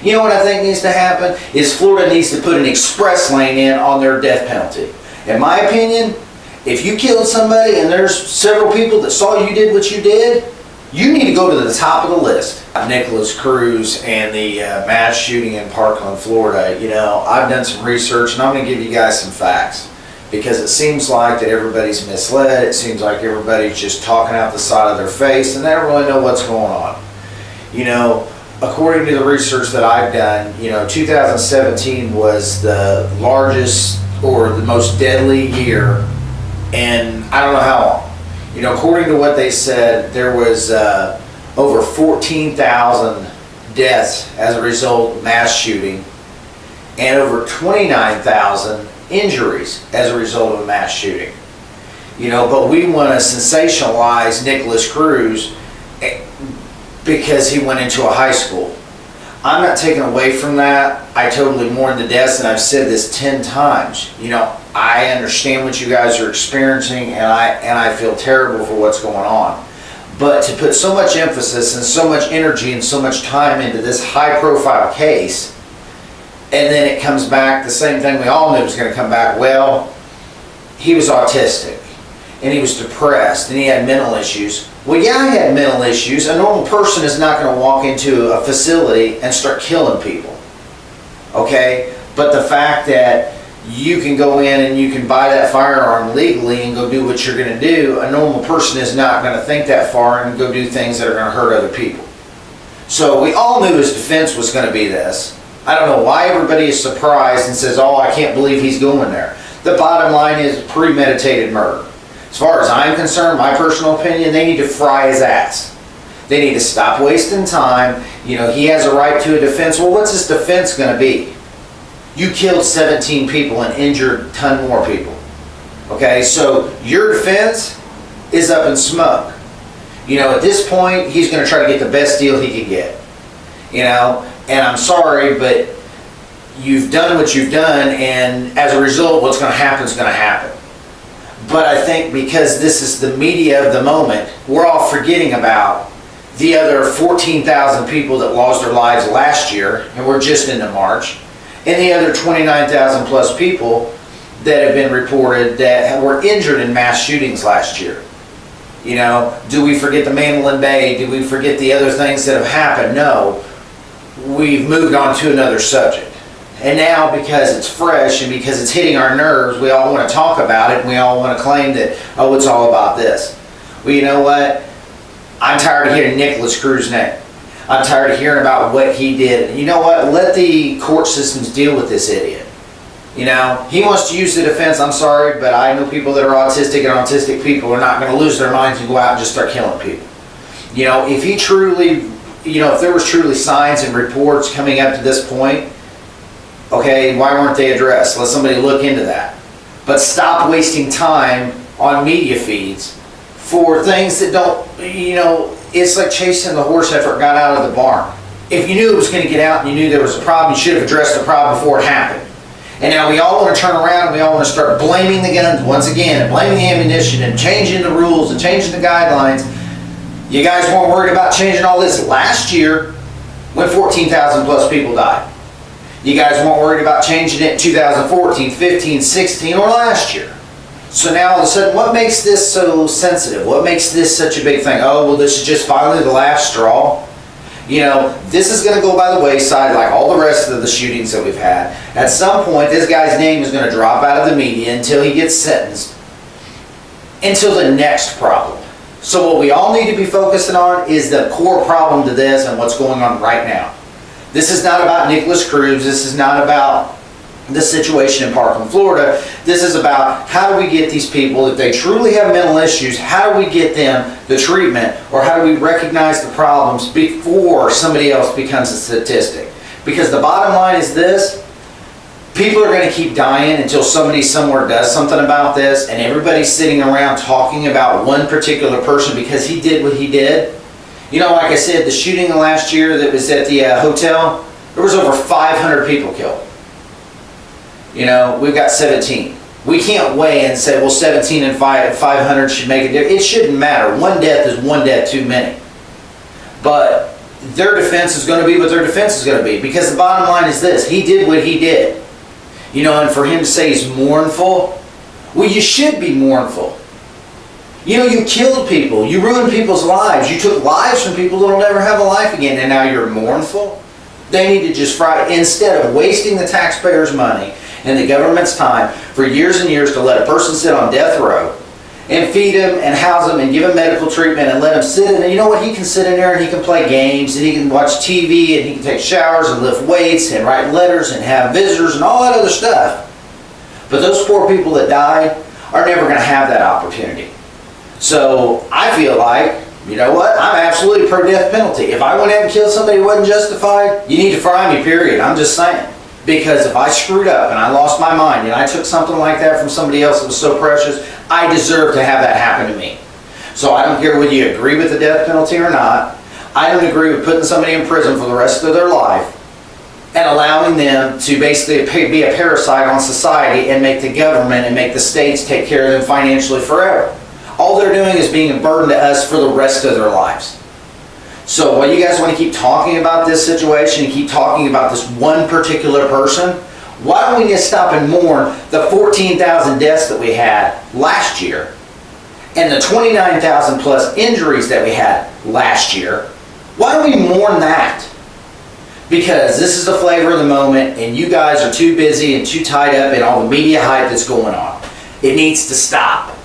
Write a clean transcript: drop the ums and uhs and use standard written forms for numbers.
You know what I think needs to happen? Is Florida needs to put an express lane in on their death penalty. In my opinion, if you killed somebody and there's several people that saw you did what you did, you need to go to the top of the list. NiKolas Cruz and the mass shooting in Parkland, Florida, you know, I've done some research and I'm going to give you guys some facts. Because it seems like that everybody's misled. It seems like everybody's just talking out the side of their face and they don't really know what's going on. You know, according to the research that I've done, you know, 2017 was the largest or the most deadly year in I don't know how long. You know, according to what they said, there was over 14,000 deaths as a result of mass shooting and over 29,000 injuries as a result of a mass shooting. You know, but we want to sensationalize NiKolas Cruz because he went into a high school. I'm not taking away from that. I totally mourn the deaths, and I've said this 10 times. You know, I understand what you guys are experiencing, and I feel terrible for what's going on. But to put so much emphasis and so much energy and so much time into this high-profile case, and then it comes back, the same thing we all knew was going to come back. Well, he was autistic, and he was depressed, and he had mental issues. Well, yeah, he had mental issues. A normal person is not going to walk into a facility and start killing people. Okay? But the fact that you can go in and you can buy that firearm legally and go do what you're going to do, a normal person is not going to think that far and go do things that are going to hurt other people. So we all knew his defense was going to be this. I don't know why everybody is surprised and says, oh, I can't believe he's going there. The bottom line is premeditated murder. As far as I'm concerned, my personal opinion, they need to fry his ass. They need to stop wasting time. You know, he has a right to a defense. Well, what's his defense going to be? You killed 17 people and injured a ton more people. Okay, so your defense is up in smoke. You know, at this point, he's going to try to get the best deal he can get. You know, and I'm sorry, but you've done what you've done, and as a result, what's going to happen is going to happen. But I think because this is the media of the moment, we're all forgetting about the other 14,000 people that lost their lives last year, and we're just into March, and the other 29,000 plus people that have been reported that were injured in mass shootings last year. You know, do we forget the Mandalay Bay? Do we forget the other things that have happened? No. We've moved on to another subject. And now, because it's fresh and because it's hitting our nerves, we all want to talk about it and we all want to claim that, oh, it's all about this. Well, you know what? I'm tired of hearing NiKolas Cruz's name. I'm tired of hearing about what he did. You know what? Let the court systems deal with this idiot. You know, he wants to use the defense. I'm sorry, but I know people that are autistic, and autistic people are not going to lose their minds and go out and just start killing people. You know, if he truly, you know, if there was truly signs and reports coming up to this point, okay, why weren't they addressed? Let somebody look into that. But stop wasting time on media feeds for things that don't, you know, it's like chasing the horse after it got out of the barn. If you knew it was going to get out and you knew there was a problem, you should have addressed the problem before it happened. And now we all want to turn around and we all want to start blaming the guns once again, and blaming the ammunition, and changing the rules and changing the guidelines. You guys weren't worried about changing all this last year when 14,000 plus people died. You guys weren't worried about changing it in 2014, 15, 16, or last year. So now all of a sudden, what makes this so sensitive? What makes this such a big thing? Oh, well, this is just finally the last straw. You know, this is going to go by the wayside like all the rest of the shootings that we've had. At some point, this guy's name is going to drop out of the media until he gets sentenced, until the next problem. So what we all need to be focusing on is the core problem to this and what's going on right now. This is not about NiKolas Cruz. This is not about the situation in Parkland, Florida. This is about how do we get these people, if they truly have mental issues, how do we get them the treatment, or how do we recognize the problems before somebody else becomes a statistic? Because the bottom line is this: people are going to keep dying until somebody somewhere does something about this, and everybody's sitting around talking about one particular person because he did what he did. You know, like I said, the shooting last year that was at the hotel, there was over 500 people killed. You know, we've got 17. We can't weigh and say, well, 17 and 500 should make a difference. It shouldn't matter. One death is one death too many. But their defense is going to be what their defense is going to be. Because the bottom line is this: he did what he did. You know, and for him to say he's mournful, well, you should be mournful. You know, you killed people. You ruined people's lives. You took lives from people that'll never have a life again, and now you're mournful? They need to just instead of wasting the taxpayers' money and the government's time for years and years to let a person sit on death row and feed him and house him and give him medical treatment and let him sit in, and you know what, he can sit in there and he can play games and he can watch TV and he can take showers and lift weights and write letters and have visitors and all that other stuff. But those poor people that died are never going to have that opportunity. So I feel like, you know what, I'm absolutely pro-death penalty. If I went out and killed somebody who wasn't justified, you need to fry me, period. I'm just saying. Because if I screwed up and I lost my mind and I took something like that from somebody else that was so precious, I deserve to have that happen to me. So I don't care whether you agree with the death penalty or not. I don't agree with putting somebody in prison for the rest of their life and allowing them to basically be a parasite on society and make the government and make the states take care of them financially forever. All they're doing is being a burden to us for the rest of their lives. So while you guys want to keep talking about this situation and keep talking about this one particular person, why don't we just stop and mourn the 14,000 deaths that we had last year and the 29,000 plus injuries that we had last year? Why don't we mourn that? Because this is the flavor of the moment and you guys are too busy and too tied up in all the media hype that's going on. It needs to stop.